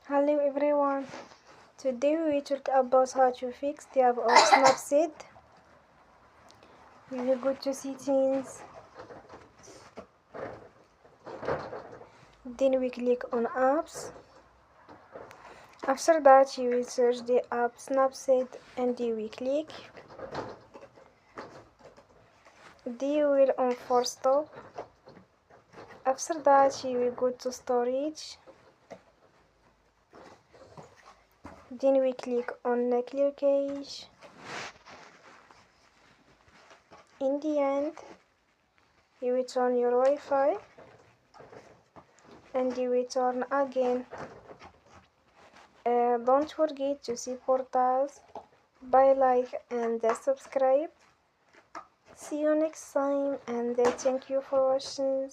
Hello everyone, today we talk about how to fix the app of Snapseed. We will go to settings, then we click on apps. After that you will search the app Snapseed and you will click. Then you will on Forcestop. After that you will go to storage. Then we click on clear cache. In the end, you will turn your Wi-Fi and you will turn again. Don't forget to support us by like and subscribe. See you next time and thank you for watching.